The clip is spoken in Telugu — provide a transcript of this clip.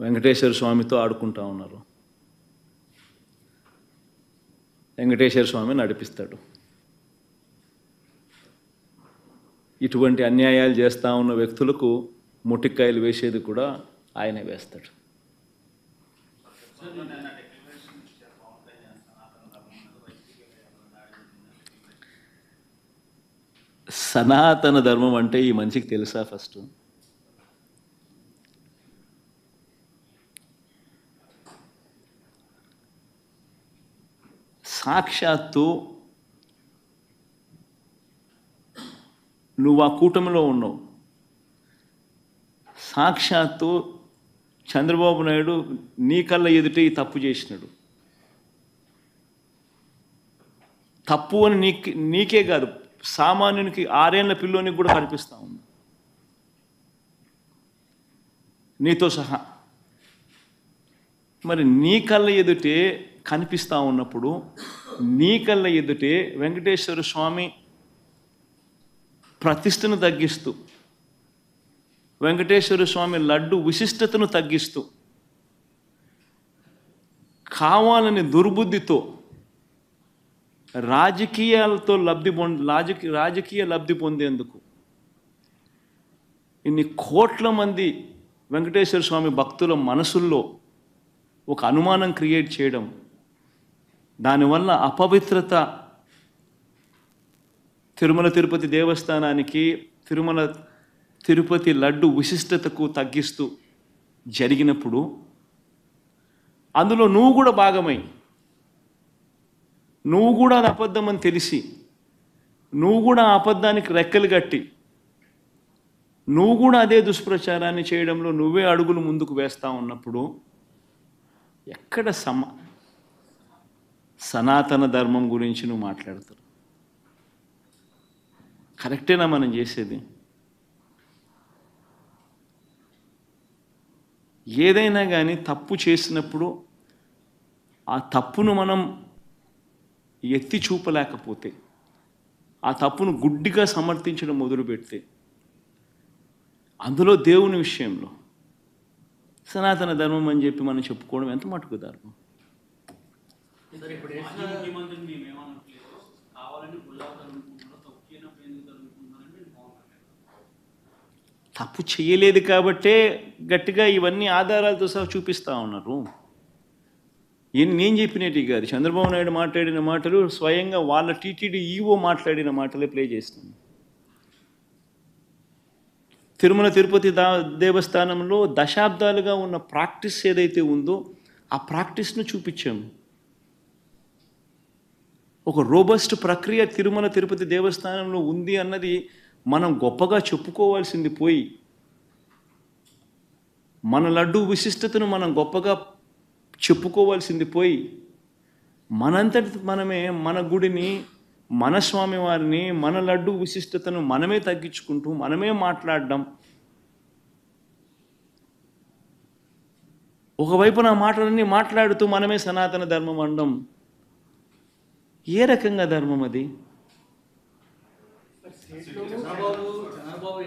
వెంకటేశ్వర స్వామితో ఆడుకుంటా ఉన్నారు. వెంకటేశ్వర స్వామి నడిపిస్తాడు. ఇటువంటి అన్యాయాలు చేస్తూ ఉన్న వ్యక్తులకు ముటిక్కాయలు వేసేది కూడా ఆయనే వేస్తాడు. సనాతన ధర్మం అంటే ఈ మనిషికి తెలుసా? ఫస్ట్ సాక్షాత్తు నువ్వు ఆ కూటమిలో ఉన్నావు. సాక్షాత్తు చంద్రబాబు నాయుడు నీ కళ్ళ ఎదుటే ఈ తప్పు చేసినాడు. తప్పు అని నీకే కాదు, సామాన్యునికి 6 ఏళ్ల పిల్లోనికి కూడా కనిపిస్తూ ఉంది, నీతో సహా. మరి నీ కళ్ళ ఎదుటే కనిపిస్తూ ఉన్నప్పుడు నీ కళ్ళ ఎదుటే వెంకటేశ్వర స్వామి ప్రతిష్టను తగ్గిస్తూ, వెంకటేశ్వర స్వామి లడ్డు విశిష్టతను తగ్గిస్తూ, కావాలని దుర్బుద్ధితో రాజకీయాలతో రాజకీయ లబ్ధి పొందేందుకు ఇన్ని కోట్ల మంది వెంకటేశ్వర స్వామి భక్తుల మనసుల్లో ఒక అనుమానం క్రియేట్ చేయడం, దానివల్ల అపవిత్రత తిరుమల తిరుపతి దేవస్థానానికి, తిరుపతి లడ్డు విశిష్టతకు తగ్గిస్తూ జరిగినప్పుడు అందులో నువ్వు కూడా భాగమై, నువ్వు కూడా అది అబద్ధమని తెలిసి, నువ్వు కూడా ఆ అబద్ధానికి రెక్కలు కట్టి, నువ్వు కూడా అదే దుష్ప్రచారాన్ని చేయడంలో నువ్వే అడుగులు ముందుకు వేస్తూ ఉన్నప్పుడు ఎక్కడ సనాతన ధర్మం గురించి నువ్వు మాట్లాడతారు? కరెక్టేనా మనం చేసేది? ఏదైనా కానీ తప్పు చేసినప్పుడు ఆ తప్పును మనం ఎత్తి చూపలేకపోతే, ఆ తప్పును గుడ్డిగా సమర్థించడం మొదలుపెడితే, అందులో దేవుని విషయంలో సనాతన ధర్మం అని చెప్పి మనం చెప్పుకోవడం ఎంత మటుకు ధర్మం? తప్పు చేయలేదు కాబట్టే గట్టిగా ఇవన్నీ ఆధారాలతో సహా చూపిస్తూ ఉన్నారు. నేను చెప్పినట్టు కాదు, చంద్రబాబు నాయుడు మాట్లాడిన మాటలు స్వయంగా వాళ్ళ టీటీడీ ఈవో మాట్లాడిన మాటలే ప్లే చేస్తుంది. తిరుమల తిరుపతి దేవస్థానంలో దశాబ్దాలుగా ఉన్న ప్రాక్టీస్ ఏదైతే ఉందో ఆ ప్రాక్టీస్ను చూపించాము. ఒక రోబస్ట్ ప్రక్రియ తిరుమల తిరుపతి దేవస్థానంలో ఉంది అన్నది మనం గొప్పగా చెప్పుకోవాల్సింది పోయి, మన లడ్డు విశిష్టతను మనం గొప్పగా చెప్పుకోవాల్సింది పోయి, మనంతటి మనమే మన గుడిని, మన స్వామివారిని, మన లడ్డు విశిష్టతను మనమే తగ్గించుకుంటూ మనమే మాట్లాడడం, ఒకవైపు నా మాటలన్నీ మాట్లాడుతూ మనమే సనాతన ధర్మం అనడం ఏ రకంగా ధర్మం అది? చంద్రబాబు